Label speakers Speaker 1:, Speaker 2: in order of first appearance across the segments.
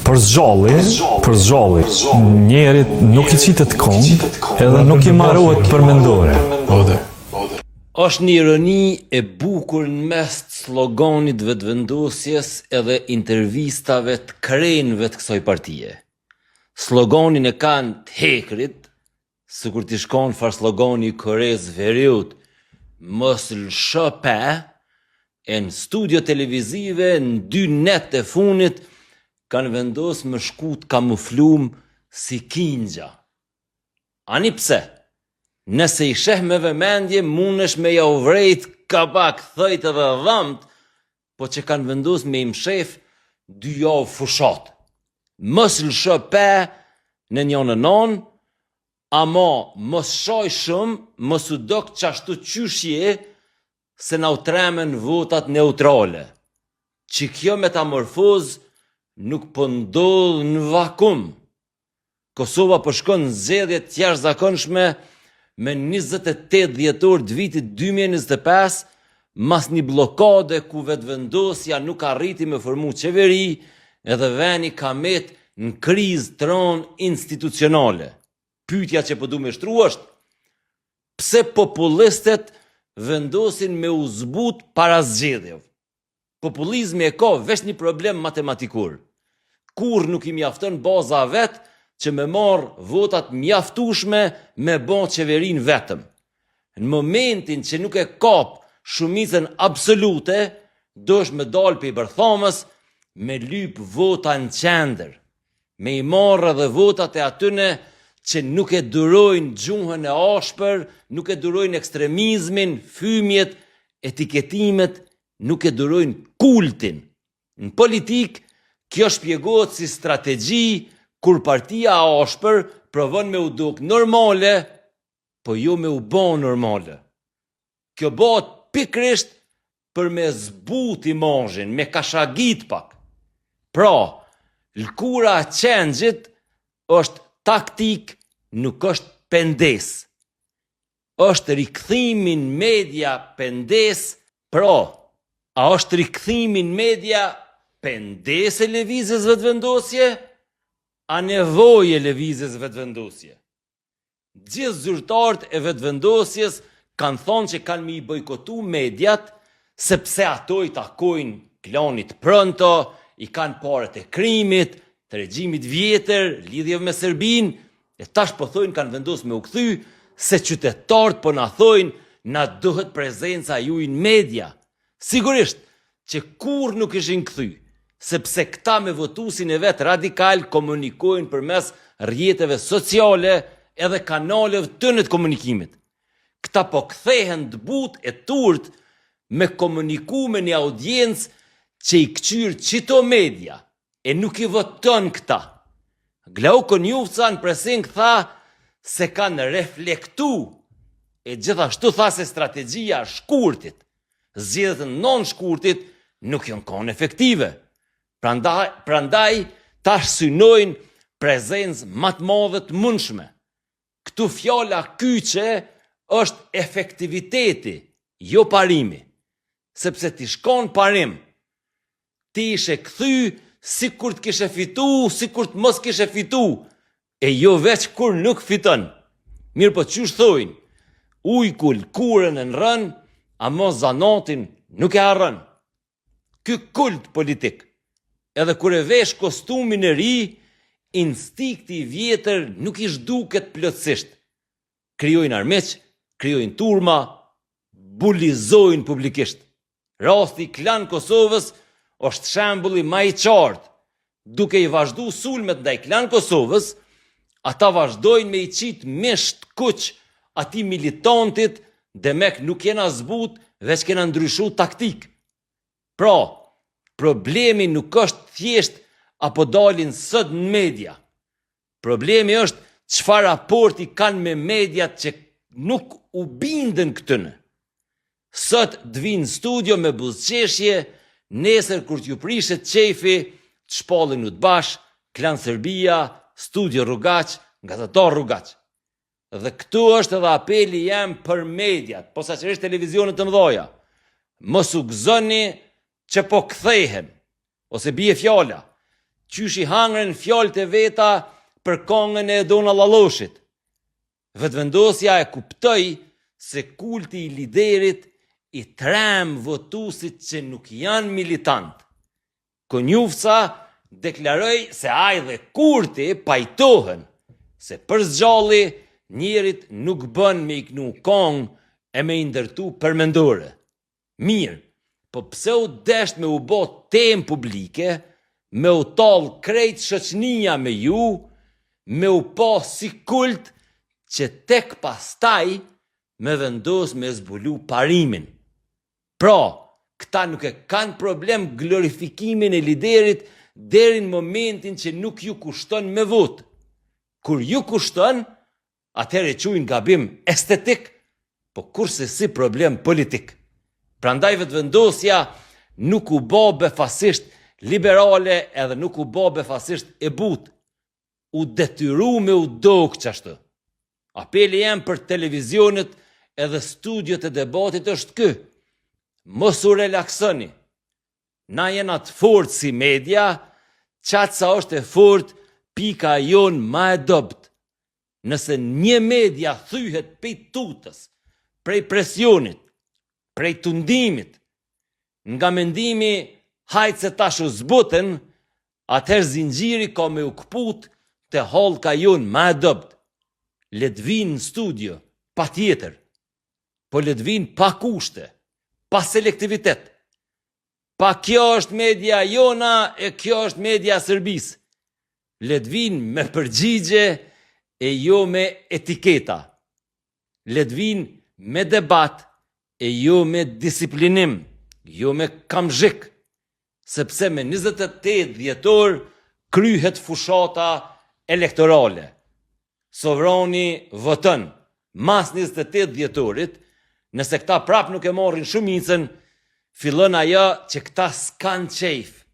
Speaker 1: Për zgjalli, njerit nuk i qitet kong, edhe nuk i marrohet për mendore.
Speaker 2: Është një ironi e bukur në mes të sloganit vetëvendosjes edhe intervistave të krenëve të kësaj partie. Sloganin e kanë të hekrit, sikur t'i shkon far slogani i Koreas Veriut, mos lësho pe, e në studio televizive në 2 net e funit kanë vendos më shkut kamuflum si kingja. Ani pse? Nëse i sheh me vëmendje, mundesh me ja uvrejt kabak, thojt edhe dhamt, po që kanë vendos me im shef 2 javë fushat. Mos lësho pe në njën e non, ama mos shaj shumë, mos u dok qashtu qyshje, se na u tremen votat neutrale. Që kjo metamorfoz nuk po ndodh në vakum. Kosova po shkon në zgjedhje të jashtëzakonshme me 28 dhjetor të vitit 2025, mas një blokade ku vetëvendosja nuk arriti me formu qeveri, edhe veni ka met në krizë tron institucionale. Pyetja që po du me shtru është, pse populistet vendosin me u zbut para zgjedhjeve? Populizmi e ka veç një problem matematikur. Kur nuk i mjafton baza vetë që me marë votat mjaftushme me bon qeverin vetëm. Në momentin që nuk e kap shumicën absolute, dosh me dalë për i bërthamës, me lyp vota në qender, me i marrë dhe votat e atyne që nuk e durojnë gjuhën e ashpër, nuk e durojnë ekstremizmin, fymjet, etiketimet, nuk e durojnë kultin. Në politik, kjo shpjegohet si strategji kur partia ashpër provon me u duk normale, po jo me u bon normale. Kjo bëhet pikrisht për me zbut imazhin, me kashagit pak. Pra, lkura e change-it është taktik, nuk është pendes. Është rikthimin media pendes, pra, a është rikthimin media pendes e lëvizjes vetëvendosje? A nevoje lëvizjes vetëvendosje? Gjithë zyrtarët e vetëvendosjes kanë thonë që kanë mi i bojkotu mediat, sepse ato i takojnë klanit pronto, i kanë parët e krimit, të regjimit vjetër, lidhjeve me Serbin, e tash po thojnë kanë vendos me u kthy, se qytetarët po na thojnë, na duhet prezenca juaj në media. Sigurisht që kur nuk ishin kthy, sepse këta me votusin e vetë radikal komunikojnë përmes rrjeteve sociale edhe kanaleve tënë të komunikimit. Këta po kthehen të but e turt me komuniku me një audiencë që i këqyrë qito media e nuk i voton këta. Glauko Njufca në pressing tha se kanë reflektu e gjithashtu tha se strategjia shkurtit, zgjedhjet non shkurtit nuk janë kanë efektive. Prandaj tash synojnë prezencë më të madhe të mundshme. Këtu fjala kyçe është efektiviteti, jo parimi. Sepse ti shkon parim, ti ishe kthy sikur të kishe fitu, sikur të mos kishe fitu, e jo veç kur nuk fiton. Mirë po qysh thojnë, ujku lkurën e nrën, a mos zanatin nuk e harrën. Ky kult politik. Edhe kur e vesh kostumin e ri, instikti i vjetër nuk i zhduket plotësisht. Krijojnë armiq, krijojnë turma, bulizojnë publikisht. Rasti i Klan Kosovës është shembulli më i qartë. Duke i vazhdu sulmet ndaj Klan Kosovës, ata vazhdojnë me i qit misht kuq atij militantit, demek nuk jena zbut, veç kena ndryshu taktik. Pra, problemi nuk është thjesht apo dalin sot në media. Problemi është çfarë raporti kanë me mediat që nuk u bindën këtënë. Sot të vinë studio me buzëqeshje, nesër kur t'ju prishet qefi, të shpallin u të bash, Klan Serbia, Studio Rrugaq, Gazetar Rrugaq. Dhe këtu është edhe apeli jam për mediat, posaçërisht televizionet të mëdha. Mos u gëzoni që po kthehen, ose bie fjala, qysh i hangren fjalët e veta për kongën e Dona Lalloshit. Vetëvendosja e kuptoi se kulti i liderit i trem votuesit që nuk janë militant. Konjufca deklaroi se ai dhe Kurti pajtohen se për zgjalli njerit nuk bën me iknu kong e me indërtu përmendore. Mirë, po pse u desht me u bë temë publike, me u tall krejt shoqënia me ju, me u pa si kult që tek pastaj me vendos me zbulu parimin. Pra, këta nuk e kanë problem glorifikimin e liderit deri në momentin që nuk ju kushton me vot. Kur ju kushton, atëherë quajnë gabim estetik, po kurse si problem politik. Prandaj vetëvendosja nuk u bë befasisht liberale edhe nuk u bë befasisht e butë. U detyru me u dogë qashtu. Apeli jem për televizionet edhe studiot e debatit është ky. Mos u relaksoni. Na jena të fort si media, qatë sa është e fort pika jonë ma e dobt. Nëse një media thyhet pej tutës, prej presionit, prej tundimit, nga mendimi hajtë se tash u zbuten, atëherë zinxhiri ka me u kput të hallka jonë ma e dobt. Le të vinë në studio, pa tjetër, po le të vinë pa kushte, pa selektivitet. Pa kjo është media jona e kjo është media Serbisë. Le të vinë me përgjigje e jo me etiketa. Le të vinë me debat e jo me disiplinim, jo me kamzhik, sepse me 28 dhjetor kryhet fushata elektorale. Sovrani voton mas 28 dhjetorit, nëse këta prap nuk e morrin shumicën, fillon ajo që këta s'kan qejf.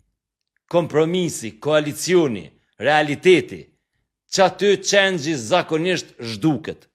Speaker 2: Kompromisi, koalicioni, realiteti, që aty qenxhi zakonisht zhduket.